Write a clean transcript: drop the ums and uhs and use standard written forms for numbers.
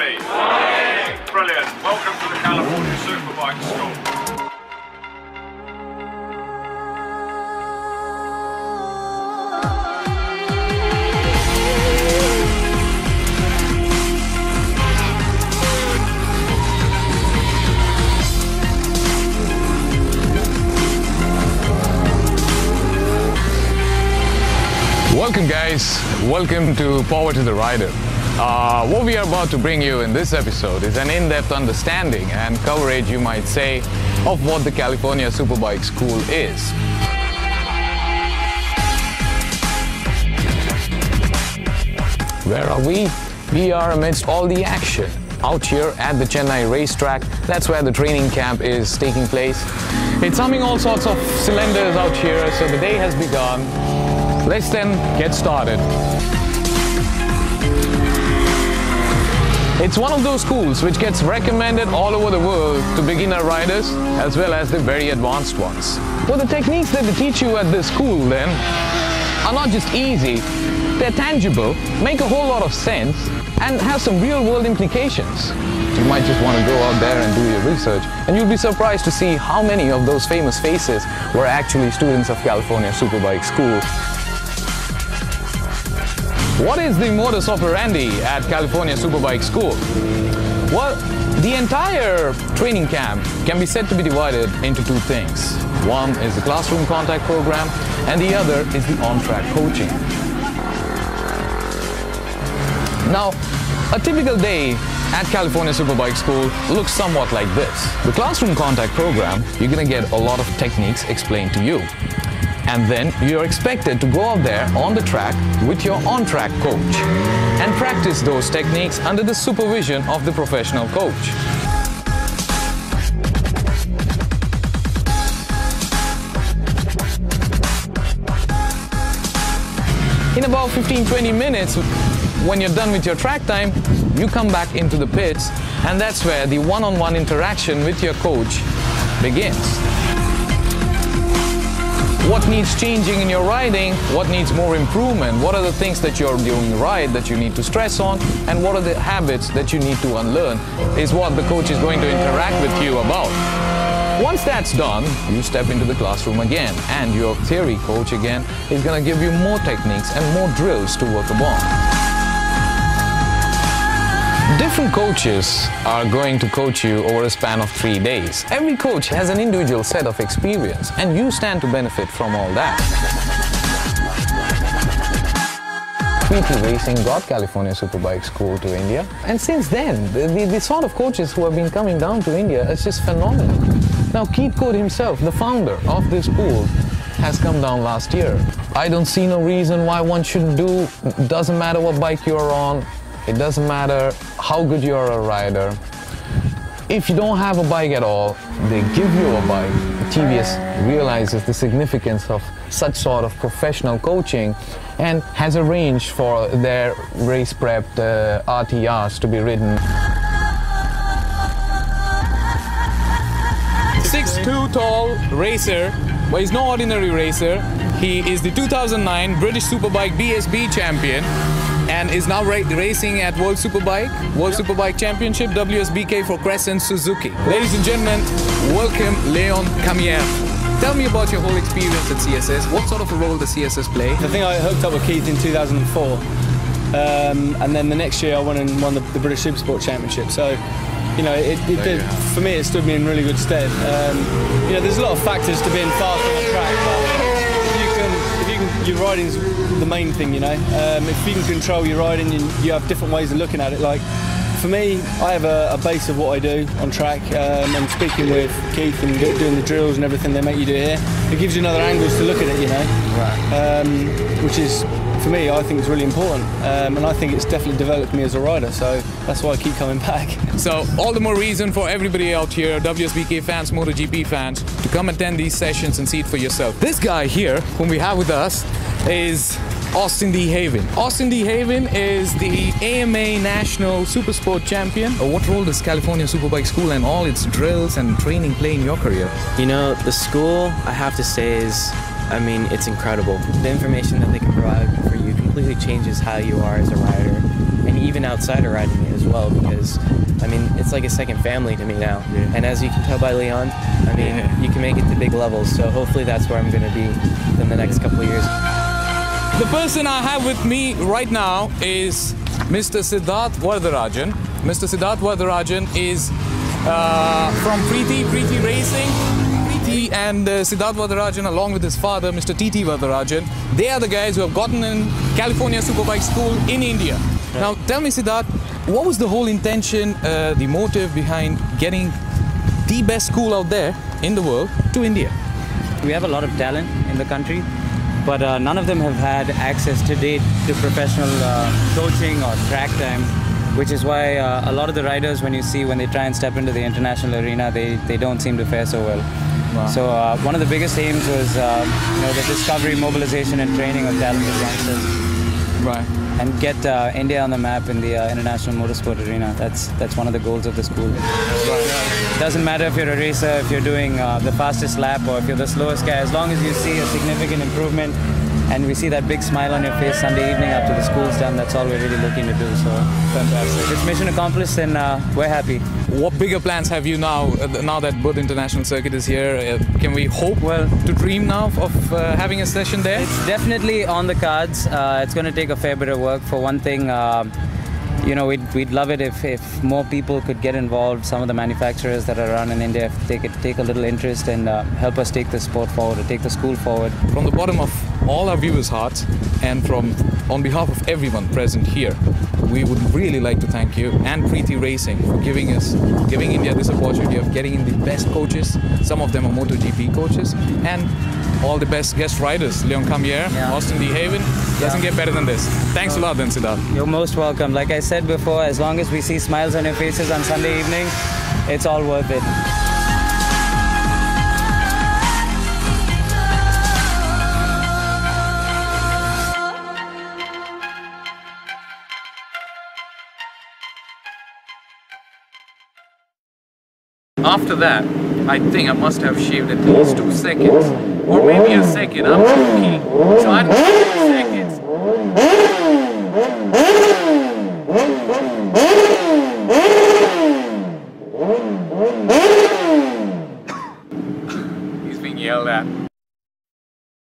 everybody. Brilliant. Welcome to the California Superbike School. Welcome guys, welcome to Power to the Rider. What we are about to bring you in this episode is an in-depth understanding and coverage, you might say, of what the California Superbike School is. Where are we? We are amidst all the action out here at the Chennai racetrack. That's where the training camp is taking place. It's humming all sorts of cylinders out here, so the day has begun. Let's then get started. It's one of those schools which gets recommended all over the world to beginner riders as well as the very advanced ones. Well, the techniques that they teach you at this school then are not just easy, they're tangible, make a whole lot of sense and have some real world implications. You might just want to go out there and do your research and you'll be surprised to see how many of those famous faces were actually students of California Superbike School. What is the modus operandi at California Superbike School? Well, the entire training camp can be said to be divided into two things. One is the classroom contact program and the other is the on-track coaching. Now, a typical day at California Superbike School looks somewhat like this. The classroom contact program, you're going to get a lot of techniques explained to you. And then you're expected to go out there on the track with your on-track coach and practice those techniques under the supervision of the professional coach. In about 15-20 minutes, when you're done with your track time, you come back into the pits, and that's where the one-on-one interaction with your coach begins. What needs changing in your riding, what needs more improvement, what are the things that you're doing right that you need to stress on, and what are the habits that you need to unlearn is what the coach is going to interact with you about. Once that's done, you step into the classroom again, and your theory coach again is going to give you more techniques and more drills to work upon. Different coaches are going to coach you over a span of 3 days. Every coach has an individual set of experience and you stand to benefit from all that. PT Racing got California Superbike School to India, and since then the sort of coaches who have been coming down to India is just phenomenal. Now Keith himself, the founder of this school, has come down last year. I don't see no reason why one shouldn't do, doesn't matter what bike you're on. It doesn't matter how good you're a rider. If you don't have a bike at all, they give you a bike. TVS realizes the significance of such sort of professional coaching and has arranged for their race prepped RTRs to be ridden. 6'2" tall racer, but he's no ordinary racer. He is the 2009 British Superbike BSB champion and is now racing at World Superbike Championship, WSBK for Crescent Suzuki. Ladies and gentlemen, welcome Leon Camier. Tell me about your whole experience at CSS. What sort of a role does CSS play? I think I hooked up with Keith in 2004, and then the next year I went and won the British Supersport Championship. So, you know, it did, for me, it stood me in really good stead. You know, there's a lot of factors to being fast on a track, but your riding's the main thing, you know. If you can control your riding, you have different ways of looking at it. Like, for me, I have a base of what I do on track, and speaking with Keith and doing the drills and everything they make you do here, it gives you another angles to look at it, you know. Right. Which is, for me, I think it's really important, and I think it's definitely developed me as a rider, so that's why I keep coming back. So all the more reason for everybody out here, WSBK fans, MotoGP fans, to come attend these sessions and see it for yourself. This guy here, whom we have with us, is Austin D. Haven. Austin D. Haven is the AMA National Supersport Champion. What role does California Superbike School and all its drills and training play in your career? You know, the school, I have to say, is, I mean, it's incredible. The information that they can provide for you completely changes how you are as a rider, and even outside of riding as well, because it's like a second family to me now. Yeah. And as you can tell by Leon, I mean, you can make it to big levels. So hopefully that's where I'm going to be in the next couple of years. The person I have with me right now is Mr. Siddharth Vardarajan. Mr. Siddharth Vardarajan is from Preeti Racing. Preeti and Siddharth Vardarajan, along with his father, Mr. T.T. Vardarajan, they are the guys who have gotten in California Superbike School in India. Right. Now, tell me, Siddharth, what was the whole intention, the motive behind getting the best school out there in the world to India? We have a lot of talent in the country, but none of them have had access to date to professional coaching or track time, which is why a lot of the riders, when they try and step into the international arena, they don't seem to fare so well. Wow. So one of the biggest aims was the discovery, mobilization and training of talented youngsters. Right. And get India on the map in the international motorsport arena. That's one of the goals of the school. Right. It doesn't matter if you're a racer, if you're doing the fastest lap, or if you're the slowest guy, as long as you see a significant improvement and we see that big smile on your face Sunday evening after the school's done, that's all we're really looking to do. So fantastic. It's mission accomplished, and we're happy. What bigger plans have you now that both international circuit is here? Can we hope to dream now of having a session there? It's definitely on the cards. It's going to take a fair bit of work. For one thing, we'd love it if more people could get involved. Some of the manufacturers that are around in India, if they could take a little interest and help us take the sport forward, or take the school forward. From the bottom of all our viewers' hearts, and on behalf of everyone present here, we would really like to thank you and Preeti Racing for giving India this opportunity of getting in the best coaches. Some of them are MotoGP coaches, and all the best guest riders. Leon Camier, Austin D. Haven. Doesn't get better than this. Thanks a lot then, Siddharth. You're most welcome. Like I said before, as long as we see smiles on your faces on Sunday evening, it's all worth it. After that, I think I must have shaved at least 2 seconds, or maybe a second. I'm joking. So I don't know 2 seconds. He's being yelled at.